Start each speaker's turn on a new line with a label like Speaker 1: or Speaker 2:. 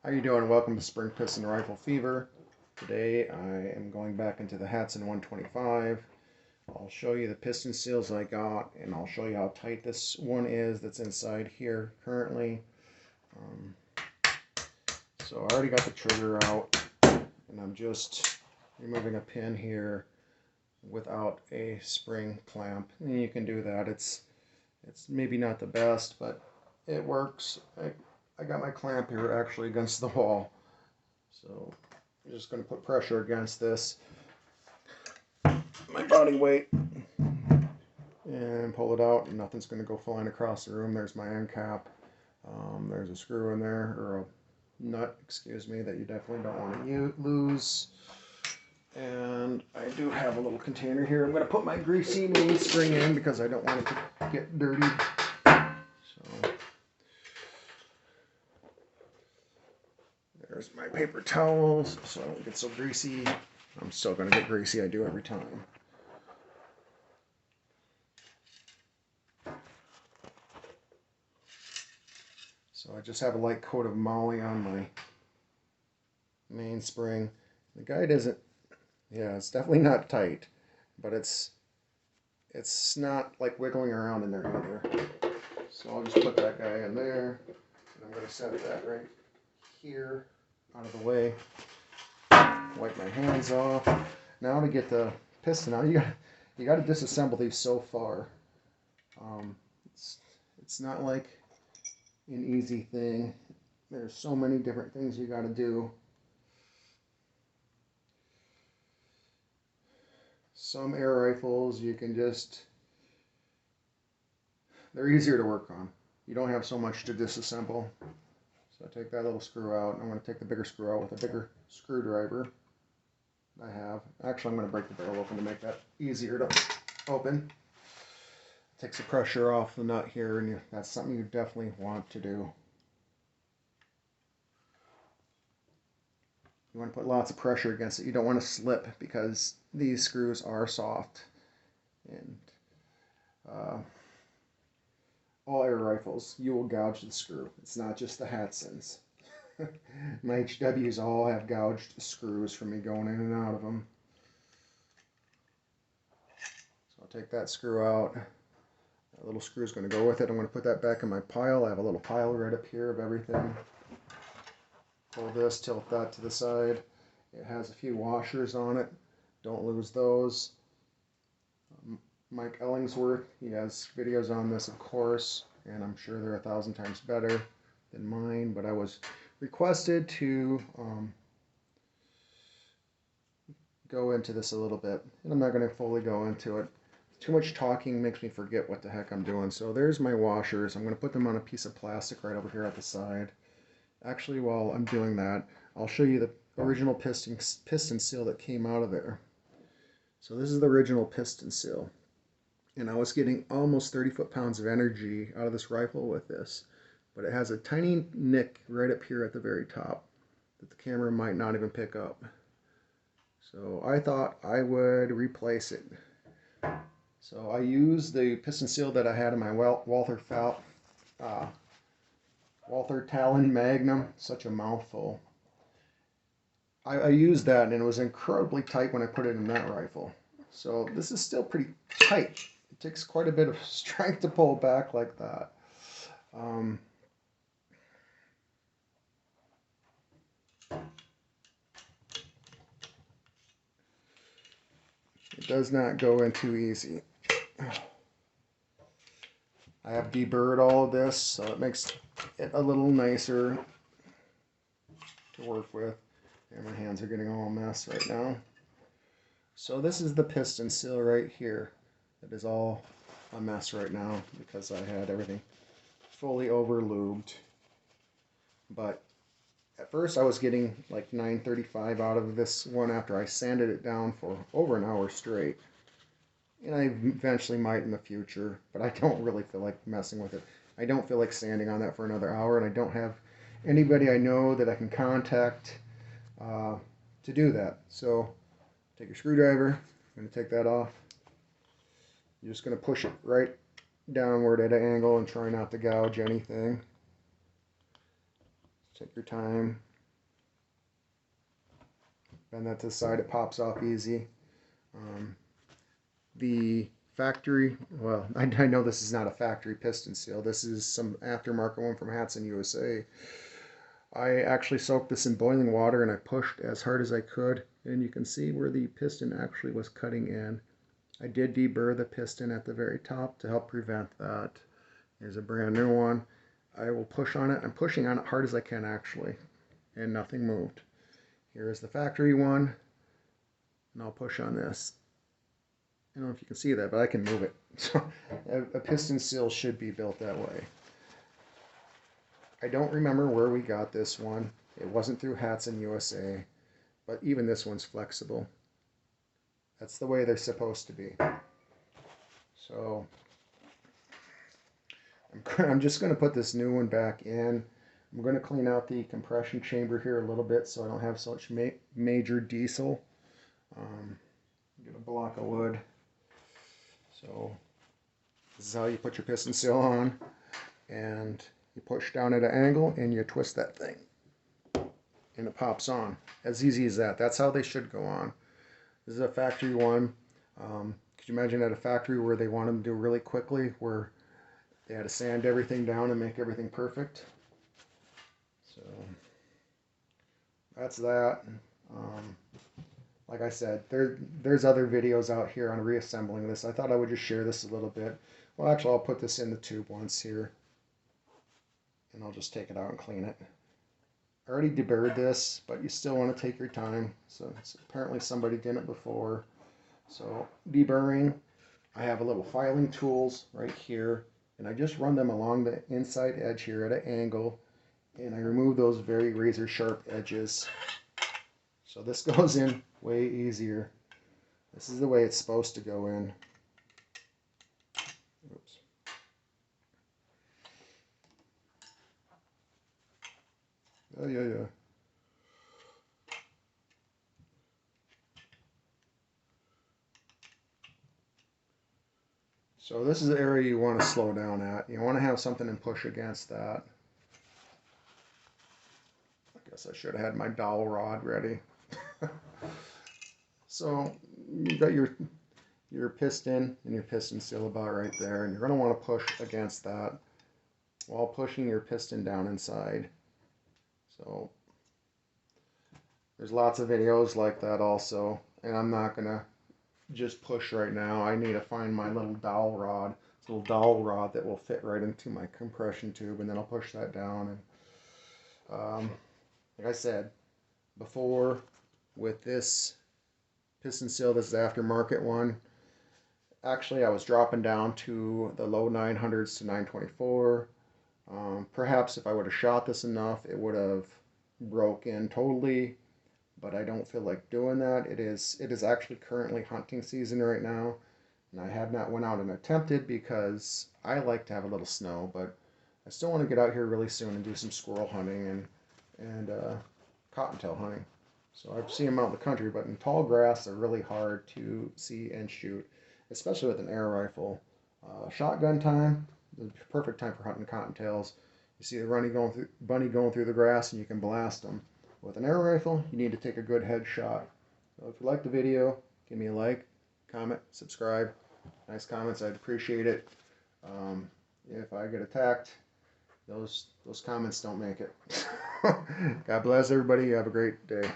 Speaker 1: How you doing? Welcome to Spring Piston Rifle Fever. Today I am going back into the Hatsan 125. I'll show you the piston seals I got, and I'll show you how tight this one is that's inside here currently. Um, so I already got the trigger out, and I'm just removing a pin here without a spring clamp. And you can do that. It's maybe not the best, but it works. I got my clamp here actually against the wall, so I'm just going to put pressure against this, my body weight, and pull it out, and nothing's going to go flying across the room. There's my end cap. There's a screw in there, or a nut, excuse me, that you definitely don't want to lose. And I do have a little container here. I'm going to put my greasy mainspring in because I don't want it to get dirty. So there's my paper towels so I don't get so greasy. I'm still going to get greasy. I do every time. So I just have a light coat of Molly on my mainspring. The guide isn't, yeah, it's definitely not tight, but it's not like wiggling around in there either. So I'll just put that guy in there, and I'm going to set that right here out of the way. Wipe my hands off. Now to get the piston out, you got to disassemble these so far. It's not like an easy thing. There's so many different things you got to do. Some air rifles you can just, they're easier to work on. You don't have so much to disassemble. So I take that little screw out, and I'm going to take the bigger screw out with a bigger screwdriver I have. Actually, I'm going to break the barrel open to make that easier to open. Takes the pressure off the nut here, and that's something you definitely want to do. You want to put lots of pressure against it. You don't want to slip because these screws are soft. And all air rifles, you will gouge the screw. It's not just the Hatsans. My HWs all have gouged screws from me going in and out of them. So I'll take that screw out. That little screw is going to go with it. I'm going to put that back in my pile. I have a little pile right up here of everything. Pull this, tilt that to the side. It has a few washers on it. Don't lose those. Mike Ellingsworth, he has videos on this, of course, and I'm sure they're 1,000 times better than mine, but I was requested to go into this a little bit, and I'm not going to fully go into it. Too much talking makes me forget what the heck I'm doing. So there's my washers. I'm going to put them on a piece of plastic right over here at the side. Actually, while I'm doing that, I'll show you the original piston seal that came out of there. So this is the original piston seal. And I was getting almost 30 foot-pounds of energy out of this rifle with this. But it has a tiny nick right up here at the very top that the camera might not even pick up. So I thought I would replace it. So I used the piston seal that I had in my Walther Talon Magnum. Such a mouthful. I used that, and it was incredibly tight when I put it in that rifle. So this is still pretty tight. It takes quite a bit of strength to pull back like that. It does not go in too easy. I have deburred all of this, so it makes it a little nicer to work with. And my hands are getting all a mess right now. So this is the piston seal right here. It is all a mess right now because I had everything fully over lubed. But at first I was getting like 935 out of this one after I sanded it down for over an hour straight. And I eventually might in the future, but I don't really feel like messing with it. I don't feel like standing on that for another hour, and I don't have anybody I know that I can contact to do that. So take your screwdriver. I'm going to take that off. You're just going to push it right downward at an angle and try not to gouge anything. Take your time. Bend that to the side, it pops off easy. The factory, well, I know this is not a factory piston seal. This is some aftermarket one from Hatsan, USA. I actually soaked this in boiling water and I pushed as hard as I could, and you can see where the piston actually was cutting in. I did deburr the piston at the very top to help prevent that. Here's a brand new one. I will push on it. I'm pushing on it hard as I can actually, and nothing moved. Here is the factory one, and I'll push on this. I don't know if you can see that, but I can move it. So a piston seal should be built that way. I don't remember where we got this one. It wasn't through Hatsan USA, but even this one's flexible. That's the way they're supposed to be. So I'm just going to put this new one back in. I'm going to clean out the compression chamber here a little bit so I don't have such major diesel. Get a block of wood. So this is how you put your piston seal on, and you push down at an angle and you twist that thing and it pops on. As easy as that. That's how they should go on. This is a factory one. Could you imagine at a factory where they want them to do really quickly, where they had to sand everything down and make everything perfect? So that's that. Like I said, there's other videos out here on reassembling this. I thought I would just share this a little bit. Well, actually, I'll put this in the tube once here, and I'll just take it out and clean it. I already deburred this, but you still want to take your time. So apparently somebody did it before. So deburring, I have a little filing tools right here, and I just run them along the inside edge here at an angle, and I remove those very razor sharp edges. So this goes in way easier. This is the way it's supposed to go in. Oops. Oh, yeah. So this is the area you want to slow down at. You want to have something and push against that. I guess I should have had my dowel rod ready. So you got your piston and your piston seal about right there, and you're going to want to push against that while pushing your piston down inside. So there's lots of videos like that also, and I'm not going to just push right now. I need to find my little dowel rod. It's a little dowel rod that will fit right into my compression tube, and then I'll push that down. And like I said before, with this piston seal, this is the aftermarket one. Actually, I was dropping down to the low 900s to 924. Perhaps if I would have shot this enough, it would have broken totally, but I don't feel like doing that. It is actually currently hunting season right now, and I have not went out and attempted because I like to have a little snow, but I still want to get out here really soon and do some squirrel hunting and cottontail hunting. So I've seen them out in the country, but in tall grass they're really hard to see and shoot, especially with an air rifle. Shotgun time, the perfect time for hunting cottontails. You see the bunny going through the grass and you can blast them. With an air rifle, you need to take a good headshot. So if you like the video, give me a like, comment, subscribe. Nice comments, I'd appreciate it. If I get attacked, those comments don't make it. God bless everybody. Have a great day.